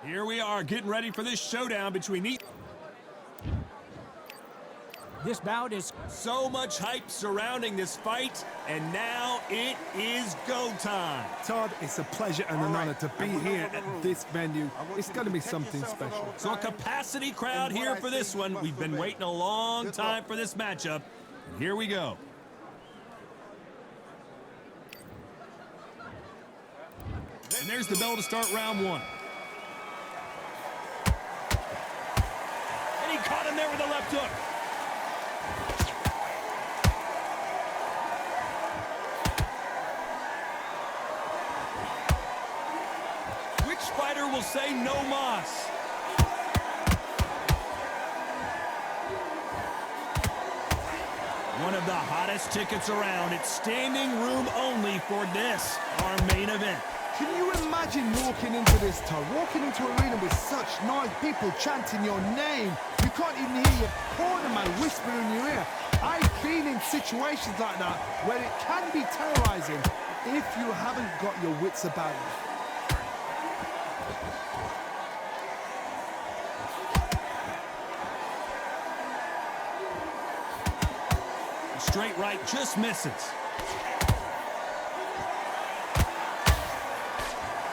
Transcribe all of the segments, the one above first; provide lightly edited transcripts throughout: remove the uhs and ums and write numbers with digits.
Here we are getting ready for this showdown between these. This bout is So much hype surrounding this fight, and now it is go time. Todd, it's a pleasure and an honor to be here at this venue. It's going to be something special. So a capacity crowd here for this one. We've been waiting a long time for this matchup. And here we go. And there's the bell to start round one. And he caught him there with a left hook. Fighter will say no mas. One of the hottest tickets around. It's standing room only for this, our main event. Can you imagine walking into this, Todd? Walking into an arena with such noise, people chanting your name. You can't even hear your cornerman whisper in your ear. I've been in situations like that where it can be terrorizing if you haven't got your wits about you. Straight right just misses.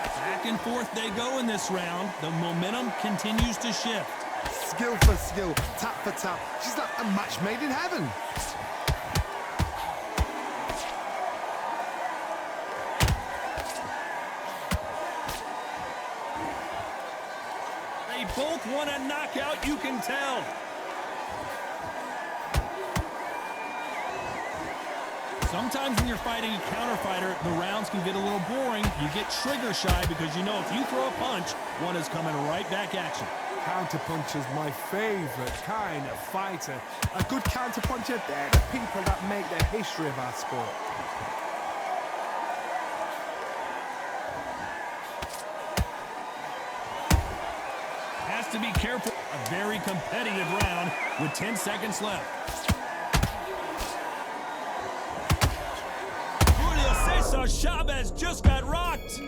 Back and forth they go in this round. The momentum continues to shift. Skill for skill, tap for tap. She's like a match made in heaven. They both want a knockout, you can tell. Sometimes when you're fighting a counter fighter, the rounds can get a little boring. You get trigger shy because you know if you throw a punch, one is coming right back at you. Counterpuncher's my favorite kind of fighter. A good counterpuncher, they're the people that make the history of our sport. Has to be careful. A very competitive round with 10 seconds left. Chavez just got rocked.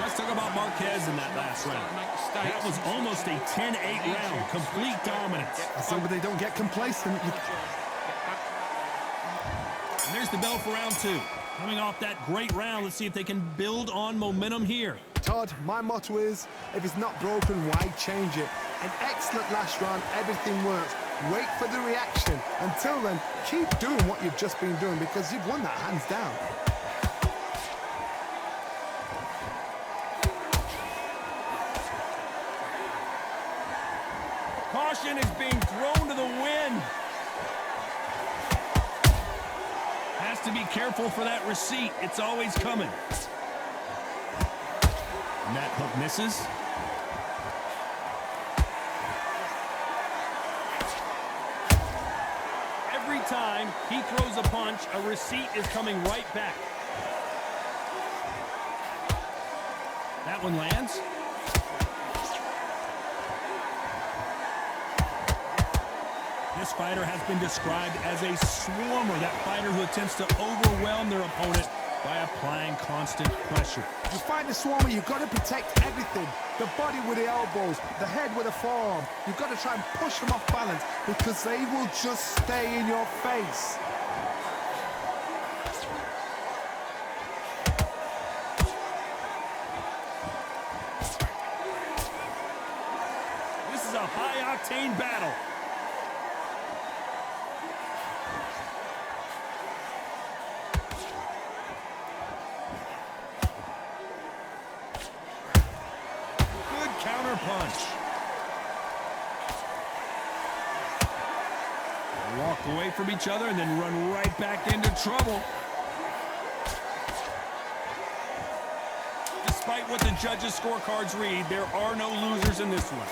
Let's talk about Marquez in that last round. That was almost a 10-8 round, complete dominance. So they don't get complacent. And there's the bell for round two. Coming off that great round, let's see if they can build on momentum here. Todd, my motto is, if it's not broken, why change it? An excellent last round, everything works. Wait for the reaction. Until then, keep doing what you've just been doing because you've won that hands down. Caution is being thrown to the wind. Has to be careful for that receipt. It's always coming. And that hook misses. Every time he throws a punch, a receipt is coming right back. That one lands. This fighter has been described as a swarmer, that fighter who attempts to overwhelm their opponent by applying constant pressure. You fight the swarmer, you've got to protect everything. The body with the elbows, the head with the forearm. You've got to try and push them off balance because they will just stay in your face. This is a high-octane battle. Punch. Walk away from each other and then run right back into trouble. Despite what the judges' scorecards read, there are no losers in this one.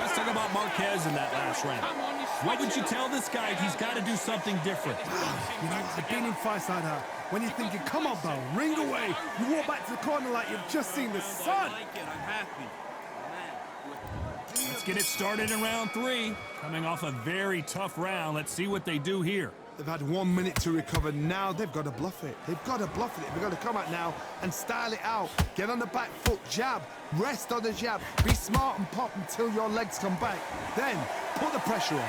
Let's talk about Marquez in that last round. What would you tell this guy if he's got to do something different? You know, I've been in fights like that. When you're thinking, come on, Bo, ring away. You walk back to the corner like you've just seen the sun. Let's get it started in round 3. Coming off a very tough round. Let's see what they do here. They've had 1 minute to recover. Now they've got to bluff it. They've got to bluff it. They've got to come out now and style it out. Get on the back foot, jab, rest on the jab. Be smart and pop until your legs come back. Then put the pressure on.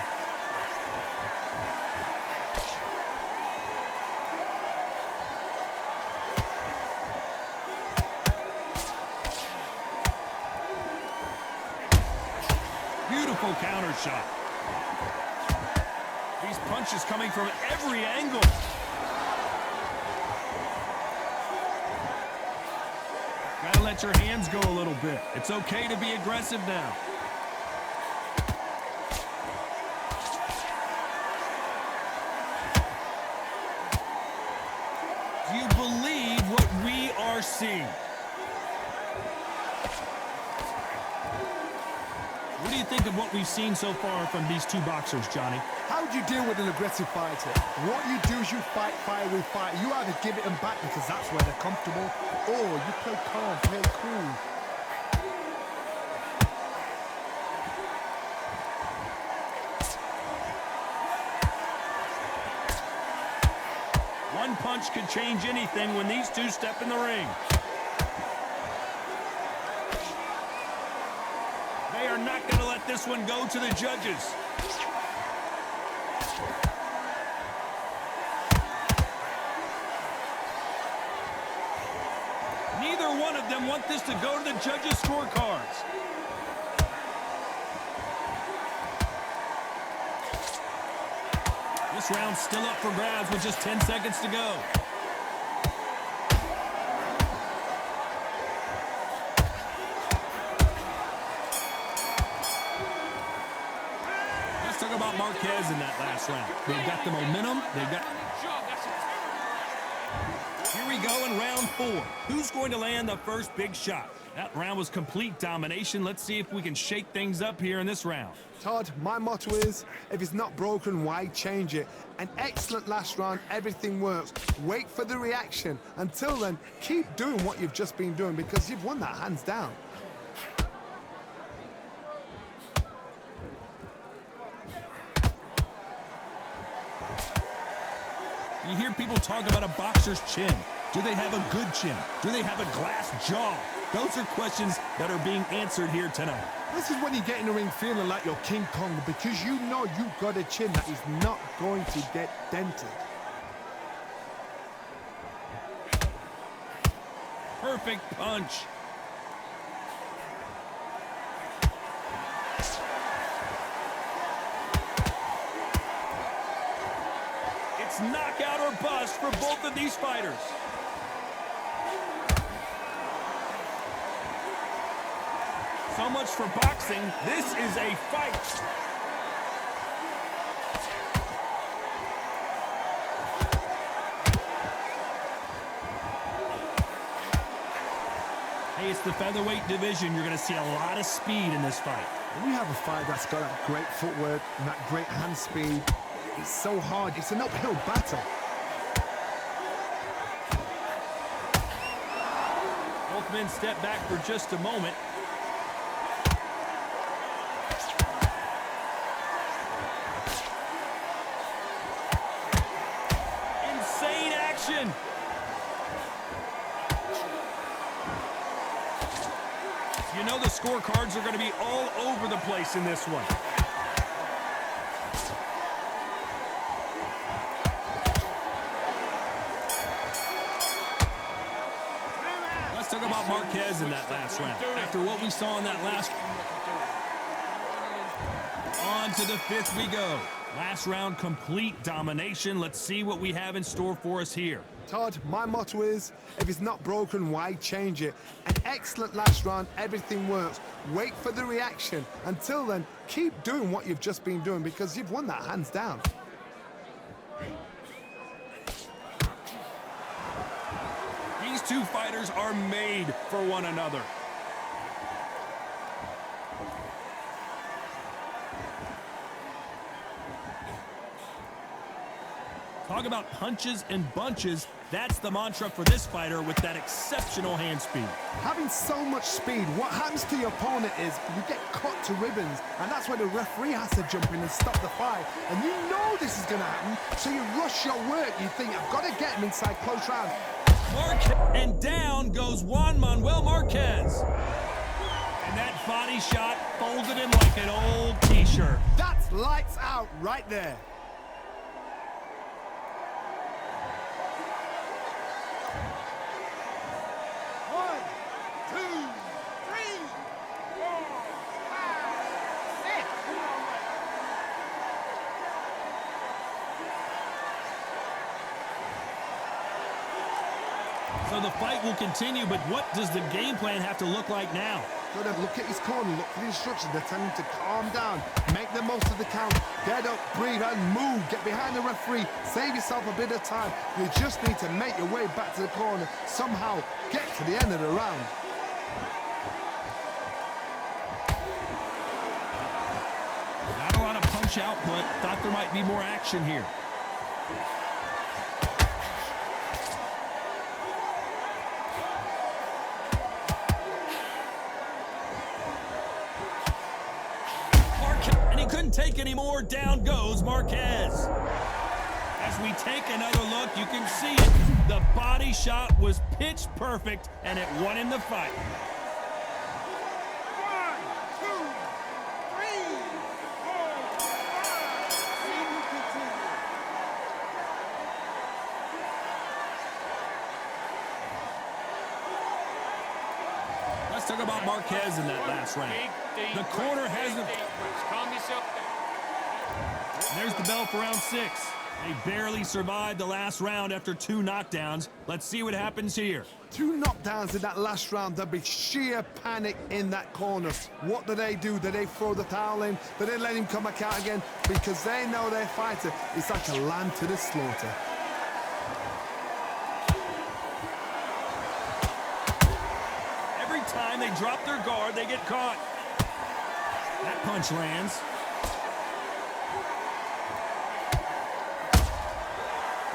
Beautiful counter shot. These punches coming from every angle. Gotta let your hands go a little bit. It's okay to be aggressive now. Do you believe what we are seeing? What do you think of what we've seen so far from these two boxers, Johnny? How do you deal with an aggressive fighter? What you do is you fight fire with fire. You either give it them back because that's where they're comfortable, or you play calm, play cool. One punch could change anything when these two step in the ring. They are not going to let this one go to the judges. Neither one of them want this to go to the judges' scorecards. This round's still up for grabs with just 10 seconds to go. Let's talk about Marquez in that last round. They've got the momentum. They've got... Here we go in round 4. Who's going to land the first big shot? That round was complete domination. Let's see if we can shake things up here in this round. Todd, my motto is, if it's not broken, why change it? An excellent last round, everything works. Wait for the reaction. Until then, keep doing what you've just been doing because you've won that hands down. You hear people talk about a boxer's chin. Do they have a good chin? Do they have a glass jaw? Those are questions that are being answered here tonight. This is when you get in the ring feeling like you're King Kong because you know you've got a chin that is not going to get dented. Perfect punch. It's knockout or bust for both of these fighters. So much for boxing. This is a fight. Hey, it's the featherweight division. You're going to see a lot of speed in this fight. When you have a fight that's got that great footwork and that great hand speed, it's so hard. It's an uphill battle. Both men step back for just a moment. Insane action. You know the scorecards are going to be all over the place in this one. Let's talk about Marquez in that last round. After what we saw in that last... On to the 5th we go. Last round, complete domination. Let's see what we have in store for us here. Todd, my motto is, if it's not broken, why change it? An excellent last round, everything works. Wait for the reaction. Until then, keep doing what you've just been doing because you've won that hands down. These two fighters are made for one another. Talk about punches and bunches. That's the mantra for this fighter with that exceptional hand speed. Having so much speed, what happens to your opponent is you get cut to ribbons, and that's where the referee has to jump in and stop the fight. And you know this is going to happen, so you rush your work. You think, I've got to get him inside close round. And down goes Juan Manuel Marquez. And that body shot folded him like an old t-shirt. That's lights out right there. So the fight will continue, but what does the game plan have to look like now? Got to look at his corner, look for the instructions. They're telling him to calm down, make the most of the count, get up, breathe, and move. Get behind the referee, save yourself a bit of time. You just need to make your way back to the corner, somehow get to the end of the round. Not a lot of punch output. Thought there might be more action here. Couldn't take any more. Down goes Marquez. As we take another look, you can see it. The body shot was pitch perfect, and it won him the fight. 1, 2, 3, 4, 5. Let's talk about Marquez in that last round. The corner hasn't... Calm yourself down. There's the bell for round 6. They barely survived the last round after 2 knockdowns. Let's see what happens here. 2 knockdowns in that last round. There'll be sheer panic in that corner. What do? Do they throw the towel in? Do they let him come back out again? Because they know their fighter is like a lamb to the slaughter. Every time they drop their guard, they get caught. That punch lands.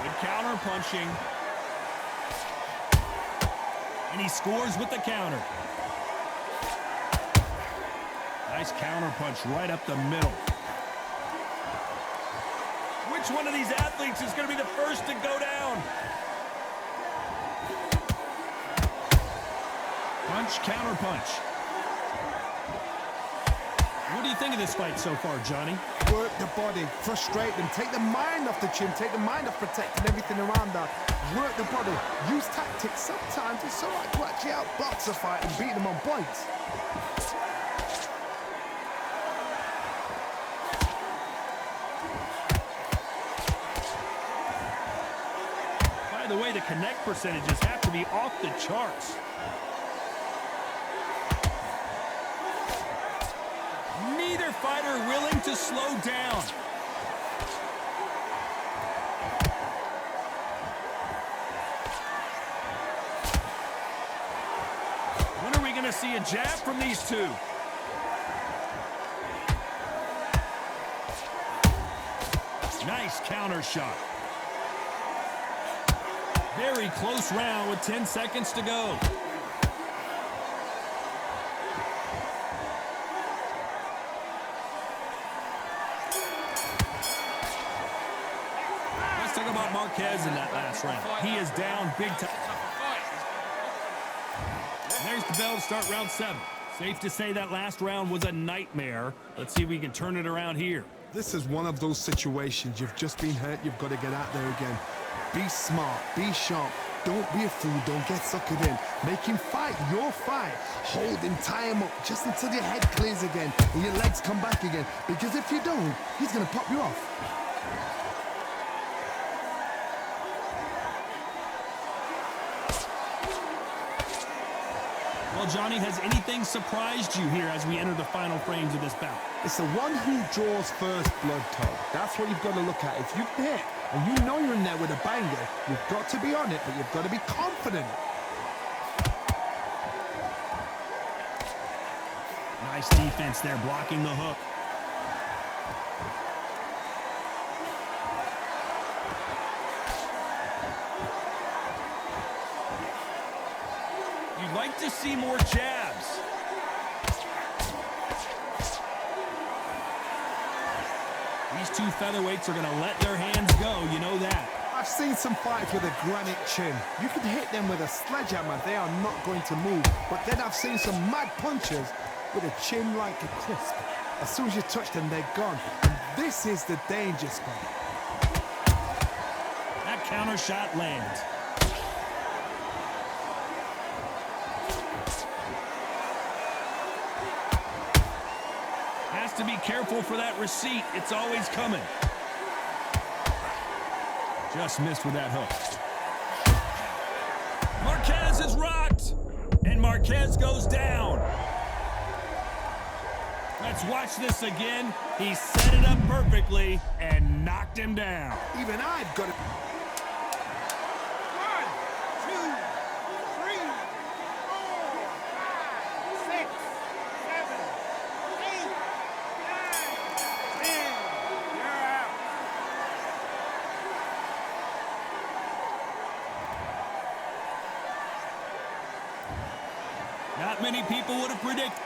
Good counter punching. And he scores with the counter. Nice counter punch right up the middle. Which one of these athletes is going to be the first to go down? Punch, counter punch. What do you think of this fight so far, Johnny? Work the body, frustrate them, take the mind off the chin, take the mind off protecting everything around that. Work the body, use tactics. Sometimes it's so hard to actually outbox a fight and beat them on points. By the way, the connect percentages have to be off the charts. Neither fighter willing to slow down. When are we going to see a jab from these two? Nice counter shot. Very close round with 10 seconds to go. Let's talk about Marquez in that last round. He is down big time. There's the bell to start round 7. Safe to say that last round was a nightmare. Let's see if we can turn it around here. This is one of those situations. You've just been hurt. You've got to get out there again. Be smart. Be sharp. Don't be a fool. Don't get suckered in. Make him fight your fight. Hold him, tie him up just until your head clears again and your legs come back again. Because if you don't, he's going to pop you off. Well, Johnny, has anything surprised you here as we enter the final frames of this bout? It's the one who draws first blood, Todd. That's what you've got to look at. If you hit and you know you're in there with a banger, you've got to be on it, but you've got to be confident. Nice defense there, blocking the hook. You'd like to see more jabs. These two featherweights are going to let their hands go, you know that. I've seen some fighters with a granite chin. You could hit them with a sledgehammer, they are not going to move. But then I've seen some mad punchers with a chin like a crisp. As soon as you touch them, they're gone. And this is the danger spot. That counter shot lands. Has to be careful for that receipt. It's always coming. Just missed with that hook. Marquez is rocked. And Marquez goes down. Let's watch this again. He set it up perfectly and knocked him down. Even I've got it. 1, 2, 3, 4, 5, 6, 7, 8, 9, 10. You're out. Not many people would have predicted.